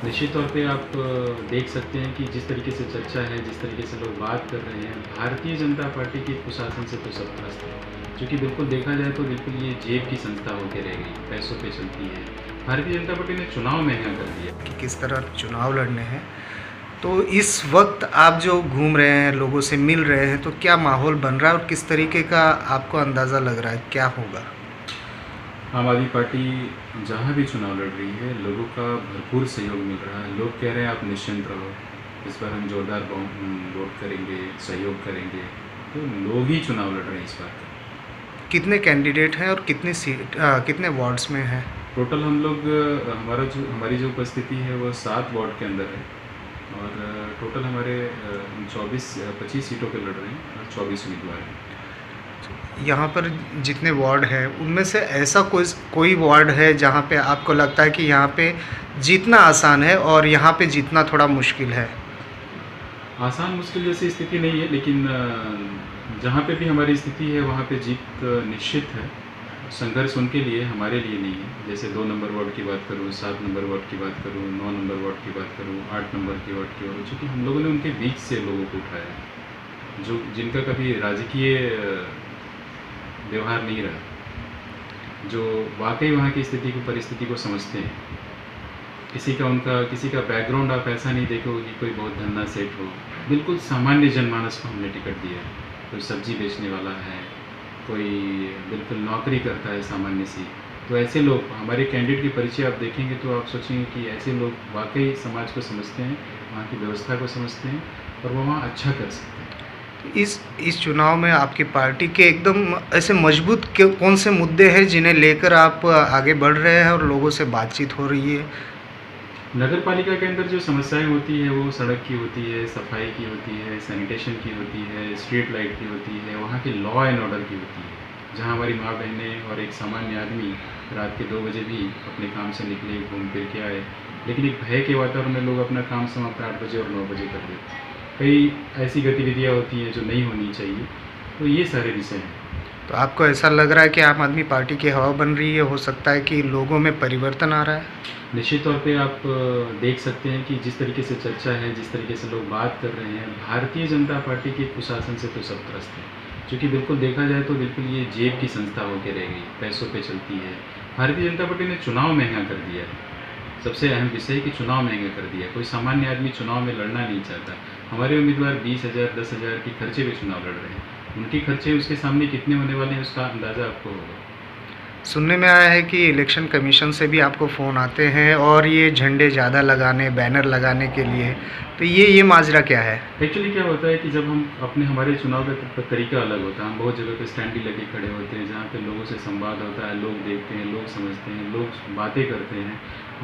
निश्चित तौर पे आप देख सकते हैं कि जिस तरीके से चर्चा है, जिस तरीके से लोग बात कर रहे हैं, भारतीय जनता पार्टी के कुशासन से तो सब त्रस्त है। क्योंकि बिल्कुल देखा जाए तो बिल्कुल ये जेब की संस्था होके रह गई, पैसों पे चलती है। भारतीय जनता पार्टी ने चुनाव महँगा कर दिया। कि किस तरह चुनाव लड़ने हैं। तो इस वक्त आप जो घूम रहे हैं, लोगों से मिल रहे हैं, तो क्या माहौल बन रहा है और किस तरीके का आपको अंदाज़ा लग रहा है क्या होगा? आम आदमी पार्टी जहाँ भी चुनाव लड़ रही है, लोगों का भरपूर सहयोग मिल रहा है। लोग कह रहे हैं आप निश्चिंत रहो, इस बार हम जोरदार वोट करेंगे, सहयोग करेंगे। तो लोग ही चुनाव लड़ रहे हैं इस बार। कितने कैंडिडेट हैं और कितनी सीट कितने वार्ड्स में हैं? टोटल हम लोग हमारी जो उपस्थिति है वो 7 वार्ड के अंदर है और टोटल हमारे 25 सीटों पे लड़ रहे हैं और 24 उम्मीदवार हैं। यहाँ पर जितने वार्ड हैं उनमें से ऐसा कोई वार्ड है जहाँ पे आपको लगता है कि यहाँ पे जीतना आसान है और यहाँ पे जीतना थोड़ा मुश्किल है? आसान मुश्किल जैसी स्थिति नहीं है, लेकिन जहाँ पे भी हमारी स्थिति है वहाँ पे जीत निश्चित है। संघर्ष उनके लिए, हमारे लिए नहीं है। जैसे 2 नंबर वार्ड की बात करूँ, 7 नंबर वार्ड की बात करूँ, 9 नंबर वार्ड की बात करूँ, 8 नंबर की वार्ड की बात, चूँकि हम लोगों ने उनके बीच से लोगों को उठाया है, जो जिनका कभी राजकीय व्यवहार नहीं रहा, जो वाकई वहाँ की स्थिति को, परिस्थिति को समझते हैं। किसी का बैकग्राउंड आप ऐसा नहीं देखोगे कि कोई बहुत धन्ना सेठ हो। बिल्कुल सामान्य जनमानस को हमने टिकट दिया है। कोई सब्जी बेचने वाला है, कोई बिल्कुल नौकरी करता है सामान्य सी। तो ऐसे लोग, हमारे कैंडिडेट के परिचय आप देखेंगे तो आप सोचेंगे कि ऐसे लोग वाकई समाज को समझते हैं, वहाँ की व्यवस्था को समझते हैं और वो वहाँ अच्छा कर सकते हैं। इस चुनाव में आपकी पार्टी के एकदम ऐसे मजबूत कौन से मुद्दे हैं जिन्हें लेकर आप आगे बढ़ रहे हैं और लोगों से बातचीत हो रही है? नगर पालिका के अंदर जो समस्याएं होती है वो सड़क की होती है, सफाई की होती है, सैनिटेशन की होती है, स्ट्रीट लाइट की होती है, वहाँ की लॉ एंड ऑर्डर की होती है। जहाँ हमारी माँ बहनें और एक सामान्य आदमी रात के 2 बजे भी अपने काम से निकले, घूम फिर के आए, लेकिन एक भय के वातावरण में लोग अपना काम समाप्त 8 बजे और 9 बजे कर देते हैं। कई ऐसी गतिविधियाँ होती हैं जो नहीं होनी चाहिए। तो ये सारे विषय हैं। तो आपको ऐसा लग रहा है कि आम आदमी पार्टी की हवा बन रही है, हो सकता है कि लोगों में परिवर्तन आ रहा है? निश्चित तौर पे आप देख सकते हैं कि जिस तरीके से चर्चा है, जिस तरीके से लोग बात कर रहे हैं, भारतीय जनता पार्टी के कुशासन से तो सब त्रस्त है। क्योंकि बिल्कुल देखा जाए तो बिल्कुल ये जेब की संस्था होके रह गई, पैसों पे चलती है। भारतीय जनता पार्टी ने चुनाव महँगा कर दिया है। सबसे अहम विषय है कि चुनाव महँगा कर दिया। कोई सामान्य आदमी चुनाव में लड़ना नहीं चाहता। हमारे उम्मीदवार 20,000 10,000 के खर्चे पे चुनाव लड़ रहे हैं। उनके खर्चे उसके सामने कितने होने वाले हैं उसका अंदाज़ा आपको होगा। सुनने में आया है कि इलेक्शन कमीशन से भी आपको फ़ोन आते हैं और ये झंडे ज़्यादा लगाने, बैनर लगाने के लिए, तो ये माजरा क्या है? एक्चुअली क्या होता है कि जब हम हमारे चुनाव का तरीका अलग होता है। हम बहुत जगह पे स्टैंड लगे खड़े होते हैं, जहाँ पे लोगों से संवाद होता है, लोग देखते हैं, लोग समझते हैं, लोग बातें करते हैं,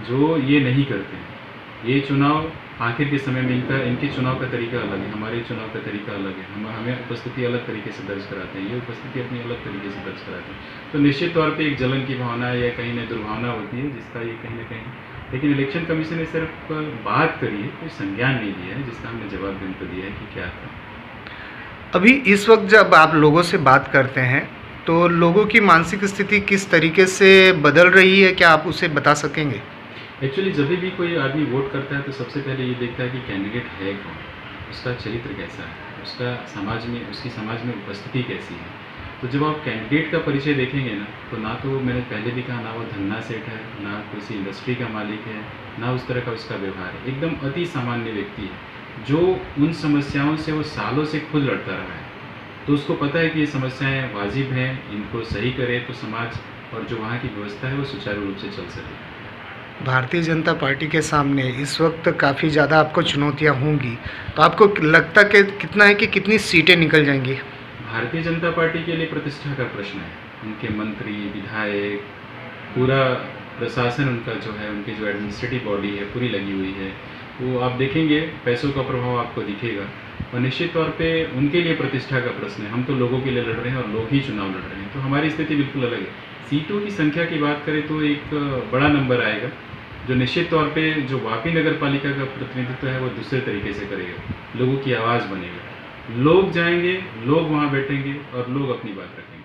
जो ये नहीं करते हैं। ये चुनाव आखिर के समय में इनके चुनाव का तरीका अलग है, हमारे चुनाव का तरीका अलग है। हमें उपस्थिति अलग तरीके से दर्ज कराते हैं, ये उपस्थिति अपनी अलग तरीके से दर्ज कराते हैं। तो निश्चित तौर पे एक जलन की भावना या कहीं न दुर्भावना होती है, जिसका ये कहीं न कहीं, लेकिन इलेक्शन कमीशन ने सिर्फ बात करी है, कोई संज्ञान नहीं लिया है, जिसका हमने जवाब भी उनको दिया है कि क्या था। अभी इस वक्त जब आप लोगों से बात करते हैं तो लोगों की मानसिक स्थिति किस तरीके से बदल रही है, क्या आप उसे बता सकेंगे? एक्चुअली जब भी कोई आदमी वोट करता है तो सबसे पहले ये देखता है कि कैंडिडेट है कौन, उसका चरित्र कैसा है, उसकी समाज में उपस्थिति कैसी है। तो जब आप कैंडिडेट का परिचय देखेंगे ना, तो ना तो मैंने पहले भी कहा, ना वो धन्ना सेठ है, ना किसी इंडस्ट्री का मालिक है, ना उस तरह का उसका व्यवहार है। एकदम अति सामान्य व्यक्ति है, जो उन समस्याओं से वो सालों से खुद लड़ता रहा है। तो उसको पता है कि ये समस्याएँ वाजिब हैं, इनको सही करे तो समाज और जो वहाँ की व्यवस्था है वो सुचारू रूप से चल सके। भारतीय जनता पार्टी के सामने इस वक्त काफ़ी ज़्यादा आपको चुनौतियां होंगी, तो आपको लगता कि कितना है कि कितनी सीटें निकल जाएंगी? भारतीय जनता पार्टी के लिए प्रतिष्ठा का प्रश्न है। उनके मंत्री, विधायक, पूरा प्रशासन उनका जो है, उनकी जो एडमिनिस्ट्रेटिव बॉडी है पूरी लगी हुई है। वो आप देखेंगे, पैसों का प्रभाव आपको दिखेगा और निश्चित तौर पे उनके लिए प्रतिष्ठा का प्रश्न है। हम तो लोगों के लिए लड़ रहे हैं और लोग ही चुनाव लड़ रहे हैं, तो हमारी स्थिति बिल्कुल अलग है। सीटों की संख्या की बात करें तो एक बड़ा नंबर आएगा, जो निश्चित तौर पे जो वापी नगर पालिका का प्रतिनिधित्व है वो दूसरे तरीके से करेगा, लोगों की आवाज़ बनेगा। लोग जाएंगे, लोग वहाँ बैठेंगे और लोग अपनी बात रखेंगे।